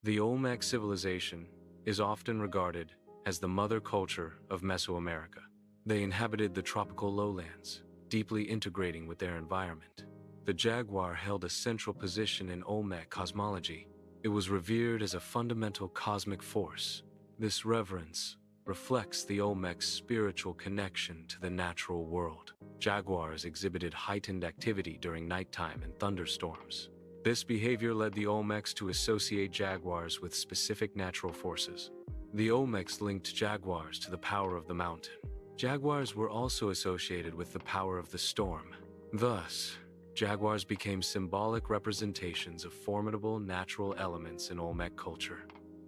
The Olmec civilization is often regarded as the mother culture of Mesoamerica. They inhabited the tropical lowlands, deeply integrating with their environment. The jaguar held a central position in Olmec cosmology. It was revered as a fundamental cosmic force. This reverence reflects the Olmec's spiritual connection to the natural world. Jaguars exhibited heightened activity during nighttime and thunderstorms. This behavior led the Olmecs to associate jaguars with specific natural forces. The Olmecs linked jaguars to the power of the mountain. Jaguars were also associated with the power of the storm. Thus, jaguars became symbolic representations of formidable natural elements in Olmec culture.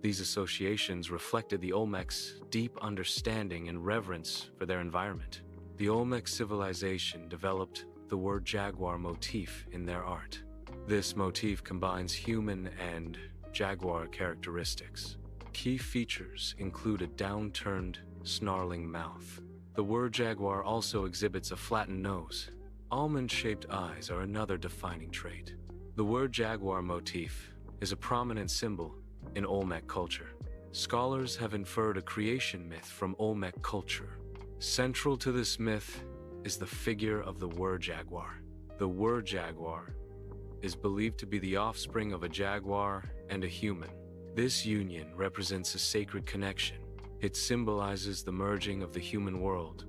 These associations reflected the Olmecs' deep understanding and reverence for their environment. The Olmec civilization developed the word jaguar motif in their art. This motif combines human and jaguar characteristics. Key features include a downturned, snarling mouth. The word jaguar also exhibits a flattened nose. Almond-shaped eyes are another defining trait. The word jaguar motif is a prominent symbol in Olmec culture. Scholars have inferred a creation myth from Olmec culture. Central to this myth is the figure of the word jaguar. The word jaguar is believed to be the offspring of a jaguar and a human. This union represents a sacred connection. It symbolizes the merging of the human world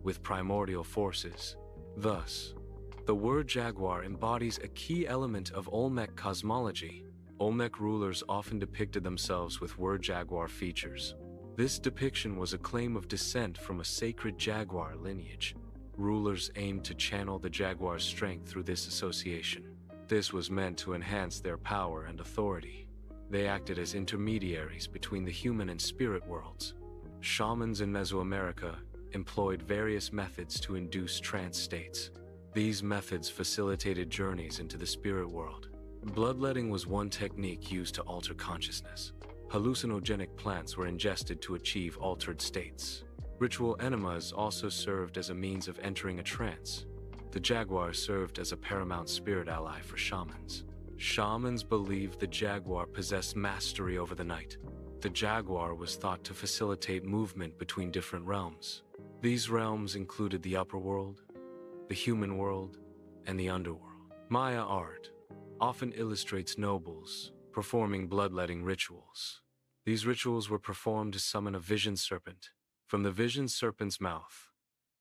with primordial forces. Thus, the word jaguar embodies a key element of Olmec cosmology. Olmec rulers often depicted themselves with word jaguar features. This depiction was a claim of descent from a sacred jaguar lineage. Rulers aimed to channel the jaguar's strength through this association. This was meant to enhance their power and authority. They acted as intermediaries between the human and spirit worlds. Shamans in Mesoamerica employed various methods to induce trance states. These methods facilitated journeys into the spirit world. Bloodletting was one technique used to alter consciousness. Hallucinogenic plants were ingested to achieve altered states. Ritual enemas also served as a means of entering a trance. The jaguar served as a paramount spirit ally for shamans. Shamans believed the jaguar possessed mastery over the night. The jaguar was thought to facilitate movement between different realms. These realms included the upper world, the human world, and the underworld. Maya art often illustrates nobles performing bloodletting rituals. These rituals were performed to summon a vision serpent. From the vision serpent's mouth,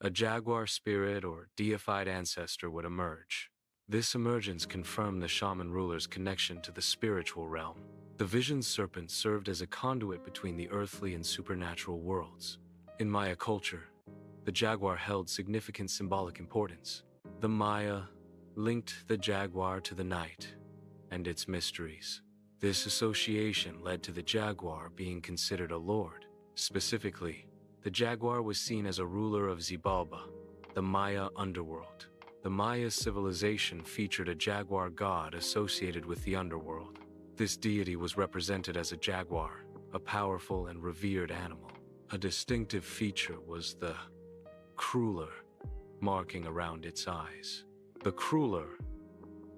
a jaguar spirit or deified ancestor would emerge. This emergence confirmed the shaman ruler's connection to the spiritual realm. The vision serpent served as a conduit between the earthly and supernatural worlds. In Maya culture, the jaguar held significant symbolic importance. The Maya linked the jaguar to the night and its mysteries. This association led to the jaguar being considered a lord. Specifically, the jaguar was seen as a ruler of Xibalba, the Maya underworld. The Maya civilization featured a Jaguar God associated with the underworld. This deity was represented as a jaguar, a powerful and revered animal. A distinctive feature was the cruller marking around its eyes. The cruller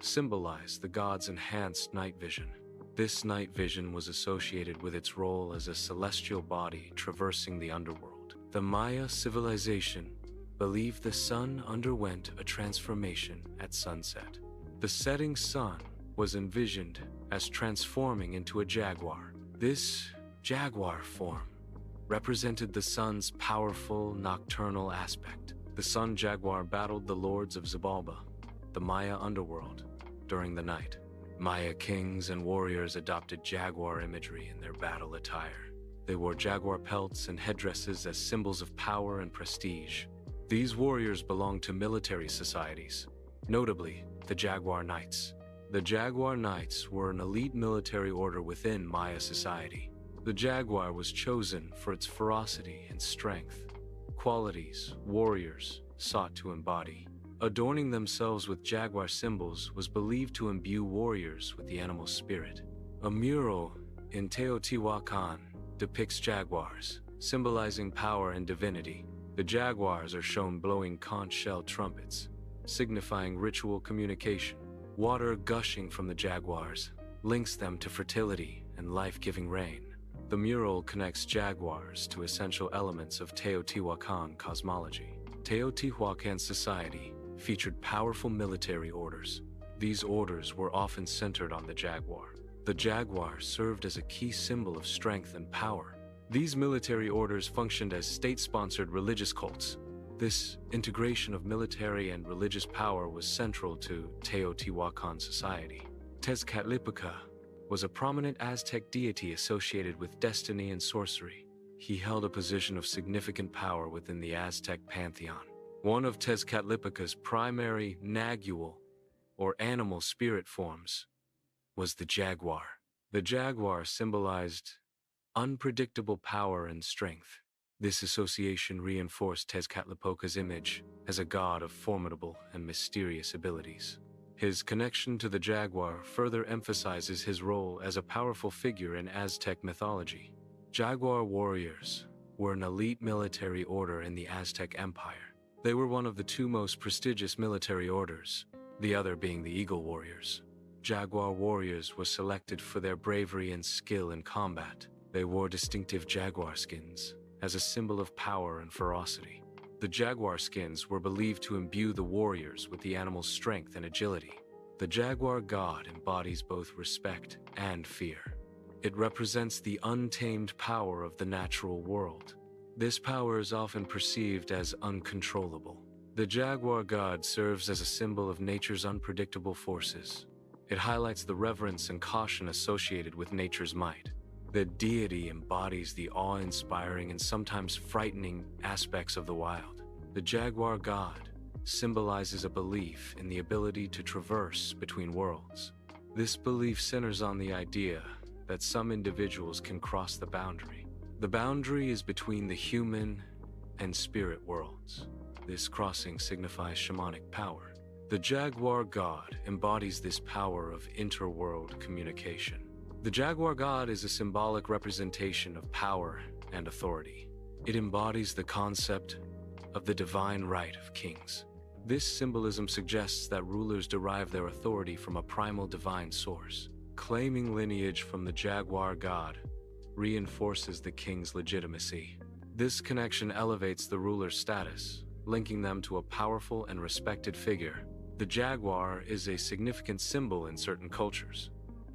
symbolized the god's enhanced night vision. This night vision was associated with its role as a celestial body traversing the underworld. The Maya civilization believed the sun underwent a transformation at sunset. The setting sun was envisioned as transforming into a jaguar. This jaguar form represented the sun's powerful nocturnal aspect. The sun jaguar battled the lords of Xibalba, the Maya underworld, during the night. Maya kings and warriors adopted jaguar imagery in their battle attire. They wore jaguar pelts and headdresses as symbols of power and prestige. These warriors belonged to military societies, notably the Jaguar Knights. The Jaguar Knights were an elite military order within Maya society. The jaguar was chosen for its ferocity and strength, qualities warriors sought to embody. Adorning themselves with jaguar symbols was believed to imbue warriors with the animal spirit. A mural in Teotihuacan depicts jaguars, symbolizing power and divinity. The jaguars are shown blowing conch shell trumpets, signifying ritual communication. Water gushing from the jaguars links them to fertility and life-giving rain. The mural connects jaguars to essential elements of Teotihuacan cosmology. Teotihuacan society featured powerful military orders. These orders were often centered on the jaguar. The jaguar served as a key symbol of strength and power. These military orders functioned as state-sponsored religious cults. This integration of military and religious power was central to Teotihuacan society. Tezcatlipoca was a prominent Aztec deity associated with destiny and sorcery. He held a position of significant power within the Aztec pantheon. One of Tezcatlipoca's primary nagual, or animal spirit forms, was the jaguar. The jaguar symbolized unpredictable power and strength. This association reinforced Tezcatlipoca's image as a god of formidable and mysterious abilities. His connection to the jaguar further emphasizes his role as a powerful figure in Aztec mythology. Jaguar warriors were an elite military order in the Aztec Empire. They were one of the two most prestigious military orders, the other being the Eagle Warriors. Jaguar warriors were selected for their bravery and skill in combat. They wore distinctive jaguar skins as a symbol of power and ferocity. The jaguar skins were believed to imbue the warriors with the animal's strength and agility. The Jaguar God embodies both respect and fear. It represents the untamed power of the natural world. This power is often perceived as uncontrollable. The Jaguar God serves as a symbol of nature's unpredictable forces. It highlights the reverence and caution associated with nature's might. The deity embodies the awe-inspiring and sometimes frightening aspects of the wild. The Jaguar God symbolizes a belief in the ability to traverse between worlds. This belief centers on the idea that some individuals can cross the boundary. The boundary is between the human and spirit worlds. This crossing signifies shamanic power. The Jaguar God embodies this power of interworld communication. The Jaguar God is a symbolic representation of power and authority. It embodies the concept of the divine right of kings. This symbolism suggests that rulers derive their authority from a primal divine source. Claiming lineage from the Jaguar God reinforces the king's legitimacy. This connection elevates the ruler's status, linking them to a powerful and respected figure. The jaguar is a significant symbol in certain cultures.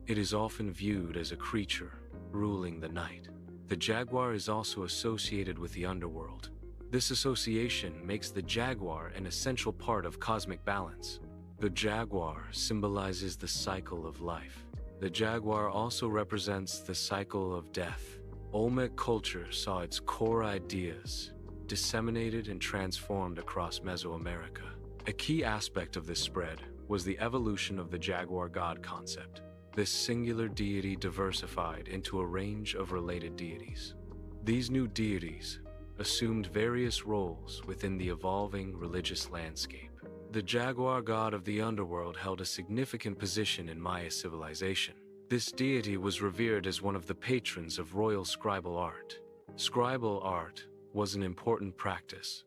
It is often viewed as a creature ruling the night. The jaguar is also associated with the underworld. This association makes the jaguar an essential part of cosmic balance. The jaguar symbolizes the cycle of life. The jaguar also represents the cycle of death. Olmec culture saw its core ideas disseminated and transformed across Mesoamerica. A key aspect of this spread was the evolution of the Jaguar God concept. This singular deity diversified into a range of related deities. These new deities assumed various roles within the evolving religious landscape. The Jaguar God of the underworld held a significant position in Maya civilization. This deity was revered as one of the patrons of royal scribal art. Scribal art was an important practice,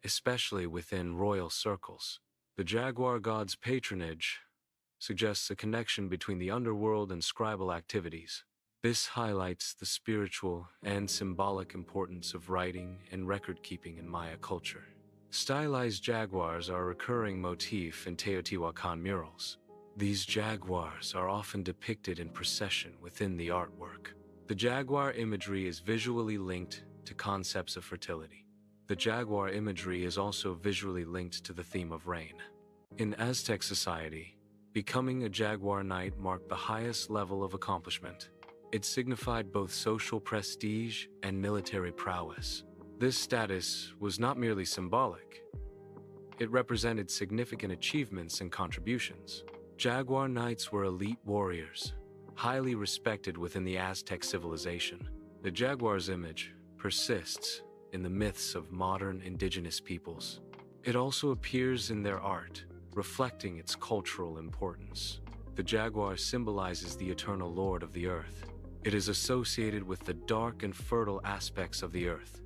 especially within royal circles. The Jaguar God's patronage suggests a connection between the underworld and scribal activities. This highlights the spiritual and symbolic importance of writing and record-keeping in Maya culture. Stylized jaguars are a recurring motif in Teotihuacan murals. These jaguars are often depicted in procession within the artwork. The jaguar imagery is visually linked to concepts of fertility. The jaguar imagery is also visually linked to the theme of rain. In Aztec society, becoming a jaguar knight marked the highest level of accomplishment. It signified both social prestige and military prowess. This status was not merely symbolic. It represented significant achievements and contributions. Jaguar knights were elite warriors, highly respected within the Aztec civilization. The jaguar's image persists in the myths of modern indigenous peoples. It also appears in their art, reflecting its cultural importance. The jaguar symbolizes the eternal lord of the earth. It is associated with the dark and fertile aspects of the earth.